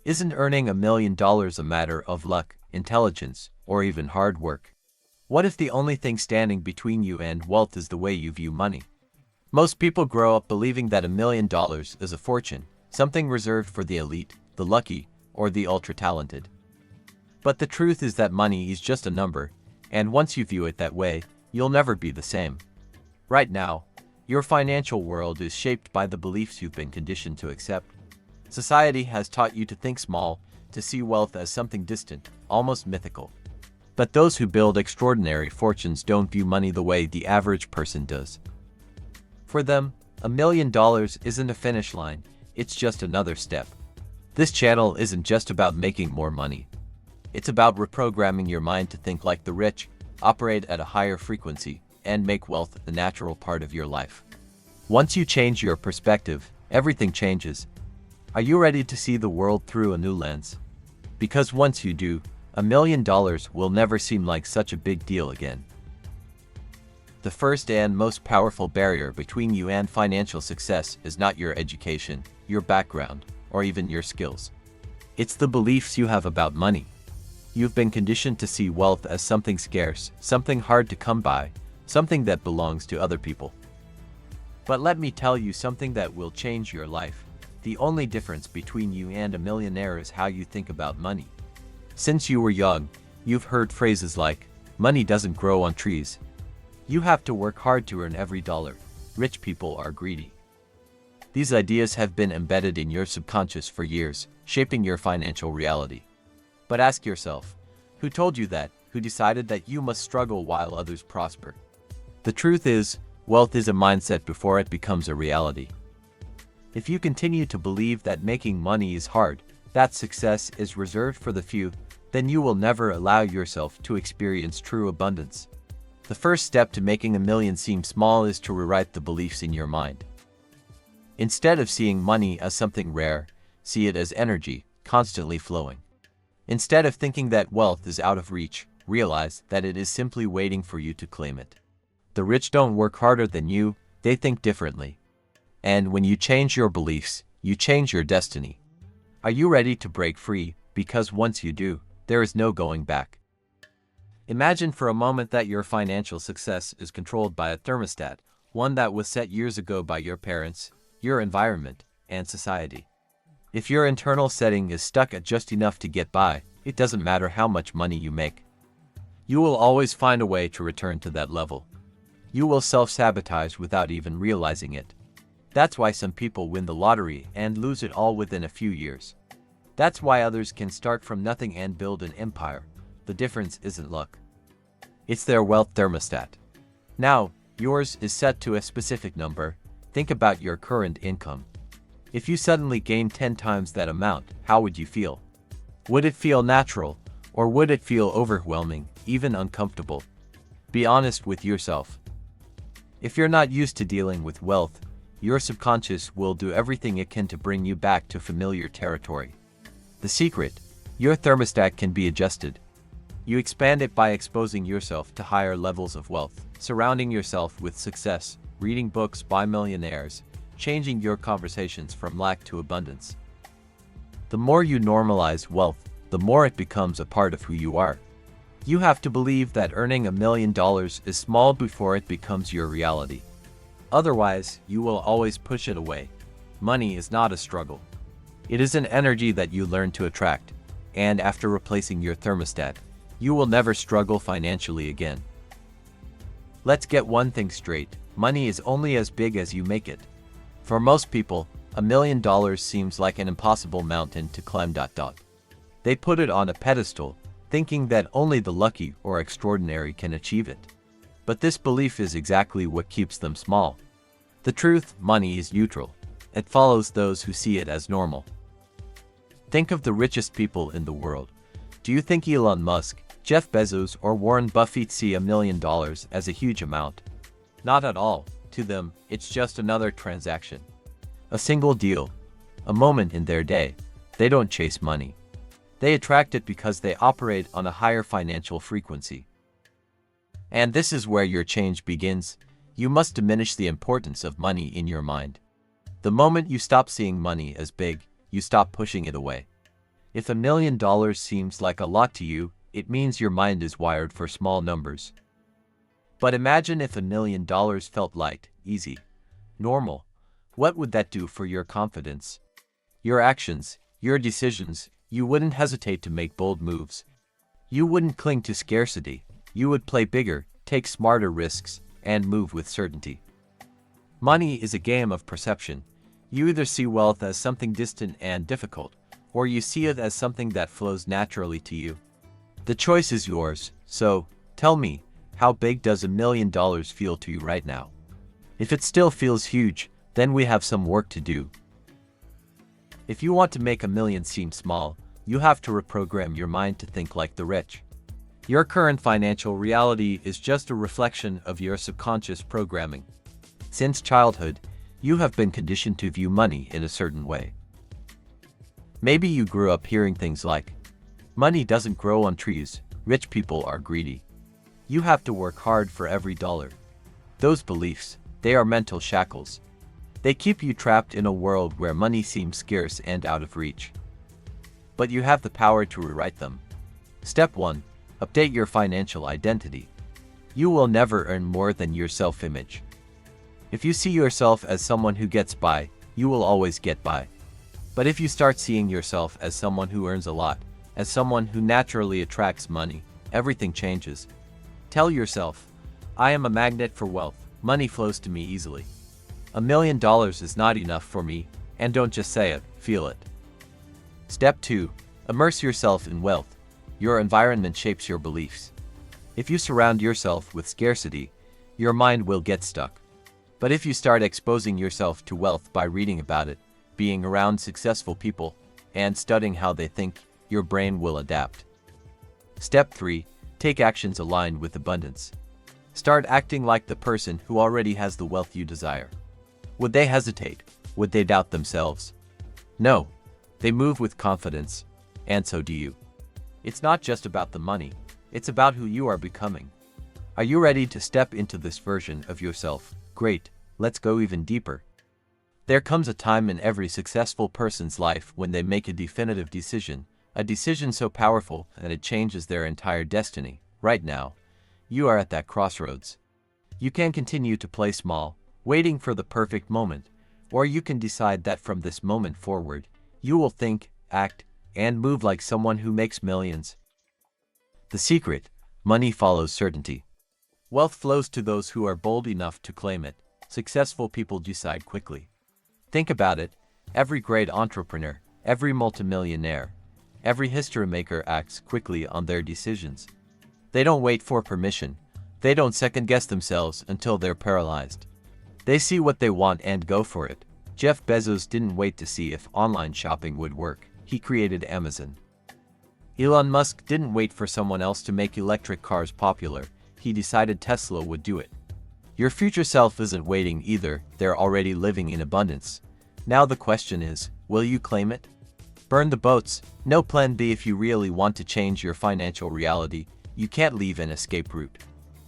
Isn't earning $1 million a matter of luck, intelligence, or even hard work? What if the only thing standing between you and wealth is the way you view money? Most people grow up believing that $1 million is a fortune, something reserved for the elite, the lucky, or the ultra-talented. But the truth is that money is just a number, and once you view it that way, you'll never be the same. Right now, your financial world is shaped by the beliefs you've been conditioned to accept. Society has taught you to think small, to see wealth as something distant, almost mythical. But those who build extraordinary fortunes don't view money the way the average person does. For them, $1 million isn't a finish line, it's just another step. This channel isn't just about making more money. It's about reprogramming your mind to think like the rich, operate at a higher frequency, and make wealth a natural part of your life. Once you change your perspective, everything changes. Are you ready to see the world through a new lens? Because once you do, $1 million will never seem like such a big deal again. The first and most powerful barrier between you and financial success is not your education, your background, or even your skills. It's the beliefs you have about money. You've been conditioned to see wealth as something scarce, something hard to come by, something that belongs to other people. But let me tell you something that will change your life. The only difference between you and a millionaire is how you think about money. Since you were young, you've heard phrases like, "Money doesn't grow on trees." "You have to work hard to earn every dollar." "Rich people are greedy." These ideas have been embedded in your subconscious for years, shaping your financial reality. But ask yourself, who told you that? Who decided that you must struggle while others prosper? The truth is, wealth is a mindset before it becomes a reality. If you continue to believe that making money is hard, that success is reserved for the few, then you will never allow yourself to experience true abundance. The first step to making $1 million seem small is to rewrite the beliefs in your mind. Instead of seeing money as something rare, see it as energy, constantly flowing. Instead of thinking that wealth is out of reach, realize that it is simply waiting for you to claim it. The rich don't work harder than you, they think differently. And when you change your beliefs, you change your destiny. Are you ready to break free? Because once you do, there is no going back. Imagine for a moment that your financial success is controlled by a thermostat, one that was set years ago by your parents, your environment, and society. If your internal setting is stuck at just enough to get by, it doesn't matter how much money you make. You will always find a way to return to that level. You will self-sabotage without even realizing it. That's why some people win the lottery and lose it all within a few years. That's why others can start from nothing and build an empire. The difference isn't luck. It's their wealth thermostat. Now, yours is set to a specific number. Think about your current income. If you suddenly gain 10 times that amount, how would you feel? Would it feel natural, or would it feel overwhelming, even uncomfortable? Be honest with yourself. If you're not used to dealing with wealth, your subconscious will do everything it can to bring you back to familiar territory. The secret: your thermostat can be adjusted. You expand it by exposing yourself to higher levels of wealth, surrounding yourself with success, reading books by millionaires, changing your conversations from lack to abundance. The more you normalize wealth, the more it becomes a part of who you are. You have to believe that earning $1 million is small before it becomes your reality. Otherwise, you will always push it away. Money is not a struggle. It is an energy that you learn to attract, and after replacing your thermostat, you will never struggle financially again. Let's get one thing straight: money is only as big as you make it. For most people, $1 million seems like an impossible mountain to climb. They put it on a pedestal, thinking that only the lucky or extraordinary can achieve it. But this belief is exactly what keeps them small. The truth: money is neutral. It follows those who see it as normal. Think of the richest people in the world. Do you think Elon Musk, Jeff Bezos, or Warren Buffett see $1 million as a huge amount? Not at all. To them, it's just another transaction. A single deal. A moment in their day. They don't chase money. They attract it because they operate on a higher financial frequency. And this is where your change begins. You must diminish the importance of money in your mind. The moment you stop seeing money as big, you stop pushing it away. If $1 million seems like a lot to you, it means your mind is wired for small numbers. But imagine if $1 million felt light, easy, normal. What would that do for your confidence? Your actions, your decisions. You wouldn't hesitate to make bold moves. You wouldn't cling to scarcity. You would play bigger, take smarter risks, and move with certainty. Money is a game of perception. You either see wealth as something distant and difficult, or you see it as something that flows naturally to you. The choice is yours, so tell me, how big does $1 million feel to you right now? If it still feels huge, then we have some work to do. If you want to make $1 million seem small, you have to reprogram your mind to think like the rich. Your current financial reality is just a reflection of your subconscious programming. Since childhood, you have been conditioned to view money in a certain way. Maybe you grew up hearing things like, money doesn't grow on trees, rich people are greedy. You have to work hard for every dollar. Those beliefs, they are mental shackles. They keep you trapped in a world where money seems scarce and out of reach. But you have the power to rewrite them. Step 1. Update your financial identity. You will never earn more than your self-image. If you see yourself as someone who gets by, you will always get by. But if you start seeing yourself as someone who earns a lot, as someone who naturally attracts money, everything changes. Tell yourself, I am a magnet for wealth, money flows to me easily. $1 million is not enough for me, and don't just say it, feel it. Step 2. Immerse yourself in wealth. Your environment shapes your beliefs. If you surround yourself with scarcity, your mind will get stuck. But if you start exposing yourself to wealth by reading about it, being around successful people, and studying how they think, your brain will adapt. Step 3. Take actions aligned with abundance. Start acting like the person who already has the wealth you desire. Would they hesitate? Would they doubt themselves? No. They move with confidence, and so do you. It's not just about the money, it's about who you are becoming. Are you ready to step into this version of yourself? Great, let's go even deeper. There comes a time in every successful person's life when they make a definitive decision, a decision so powerful that it changes their entire destiny. Right now, you are at that crossroads. You can continue to play small, waiting for the perfect moment, or you can decide that from this moment forward, you will think, act, and move like someone who makes millions. The secret: money follows certainty. Wealth flows to those who are bold enough to claim it. Successful people decide quickly. Think about it. Every great entrepreneur, every multimillionaire, every history maker acts quickly on their decisions. They don't wait for permission. They don't second-guess themselves until they're paralyzed. They see what they want and go for it. Jeff Bezos didn't wait to see if online shopping would work. He created Amazon. Elon Musk didn't wait for someone else to make electric cars popular. He decided Tesla would do it. Your future self isn't waiting either. They're already living in abundance. Now the question is, will you claim it? Burn the boats. No plan B. If you really want to change your financial reality, you can't leave an escape route.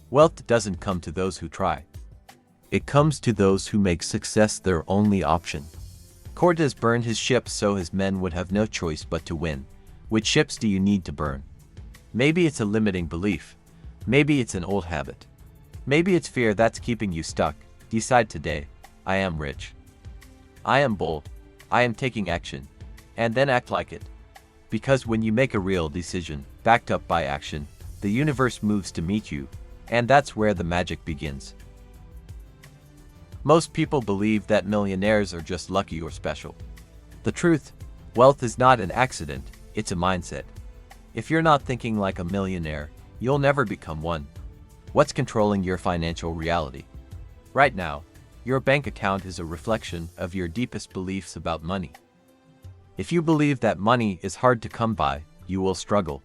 Wealth doesn't come to those who try. It comes to those who make success their only option. Cortez burned his ships so his men would have no choice but to win. Which ships do you need to burn? Maybe it's a limiting belief. Maybe it's an old habit. Maybe it's fear that's keeping you stuck. Decide today. I am rich. I am bold. I am taking action. And then act like it. Because when you make a real decision, backed up by action, the universe moves to meet you. And that's where the magic begins. Most people believe that millionaires are just lucky or special. The truth: wealth is not an accident, it's a mindset. If you're not thinking like a millionaire, you'll never become one. What's controlling your financial reality? Right now, your bank account is a reflection of your deepest beliefs about money. If you believe that money is hard to come by, you will struggle.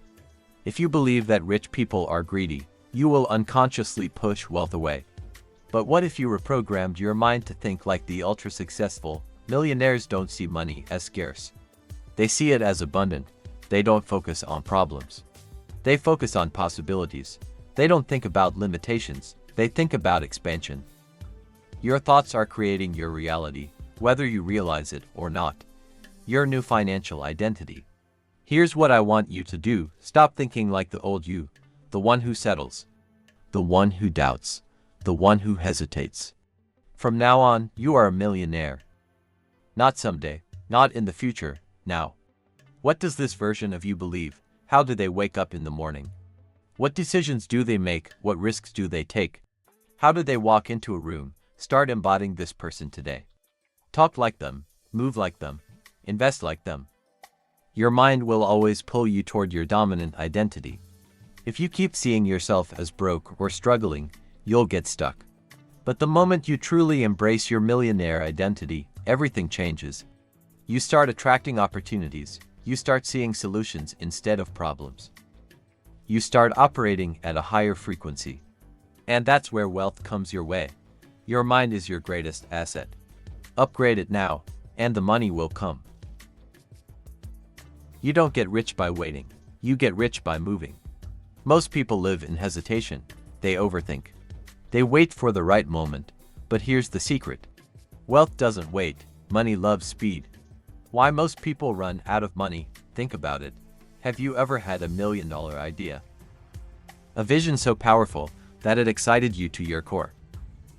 If you believe that rich people are greedy, you will unconsciously push wealth away. But what if you reprogrammed your mind to think like the ultra-successful? Millionaires don't see money as scarce. They see it as abundant. They don't focus on problems. They focus on possibilities. They don't think about limitations. They think about expansion. Your thoughts are creating your reality, whether you realize it or not. Your new financial identity. Here's what I want you to do. Stop thinking like the old you, the one who settles, the one who doubts, the one who hesitates. From now on, you are a millionaire. Not someday, not in the future, now. What does this version of you believe? How do they wake up in the morning? What decisions do they make? What risks do they take? How do they walk into a room? Start embodying this person today. Talk like them, move like them, invest like them. Your mind will always pull you toward your dominant identity. If you keep seeing yourself as broke or struggling, you'll get stuck. But the moment you truly embrace your millionaire identity, everything changes. You start attracting opportunities. You start seeing solutions instead of problems. You start operating at a higher frequency. And that's where wealth comes your way. Your mind is your greatest asset. Upgrade it now, and the money will come. You don't get rich by waiting. You get rich by moving. Most people live in hesitation. They overthink. They wait for the right moment. But here's the secret. Wealth doesn't wait. Money loves speed. Why most people run out of money? Think about it. Have you ever had $1 million idea? A vision so powerful that it excited you to your core.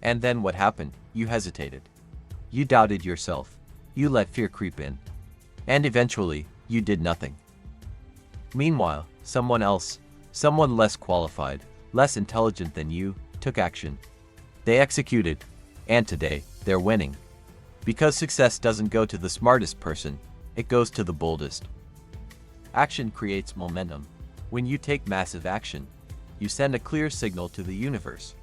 And then what happened? You hesitated. You doubted yourself. You let fear creep in. And eventually, you did nothing. Meanwhile, someone else, someone less qualified, less intelligent than you, took action. They executed. And today, they're winning. Because success doesn't go to the smartest person, it goes to the boldest. Action creates momentum. When you take massive action, you send a clear signal to the universe.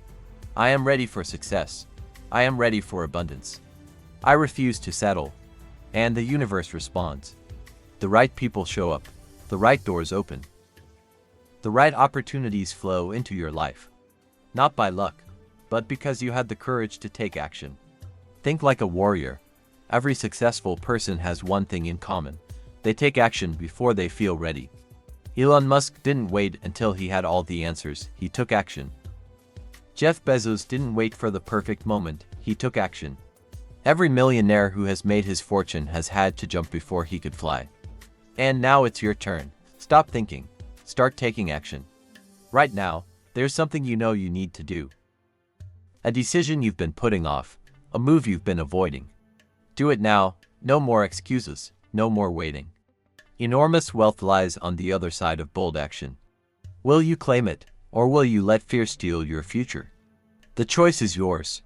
I am ready for success. I am ready for abundance. I refuse to settle. And the universe responds. The right people show up. The right doors open. The right opportunities flow into your life. Not by luck, but because you had the courage to take action. Think like a warrior. Every successful person has one thing in common. They take action before they feel ready. Elon Musk didn't wait until he had all the answers. He took action. Jeff Bezos didn't wait for the perfect moment. He took action. Every millionaire who has made his fortune has had to jump before he could fly. And now it's your turn. Stop thinking. Start taking action. Right now, there's something you know you need to do. A decision you've been putting off. A move you've been avoiding. Do it now. No more excuses. No more waiting. Enormous wealth lies on the other side of bold action. Will you claim it, or will you let fear steal your future? The choice is yours.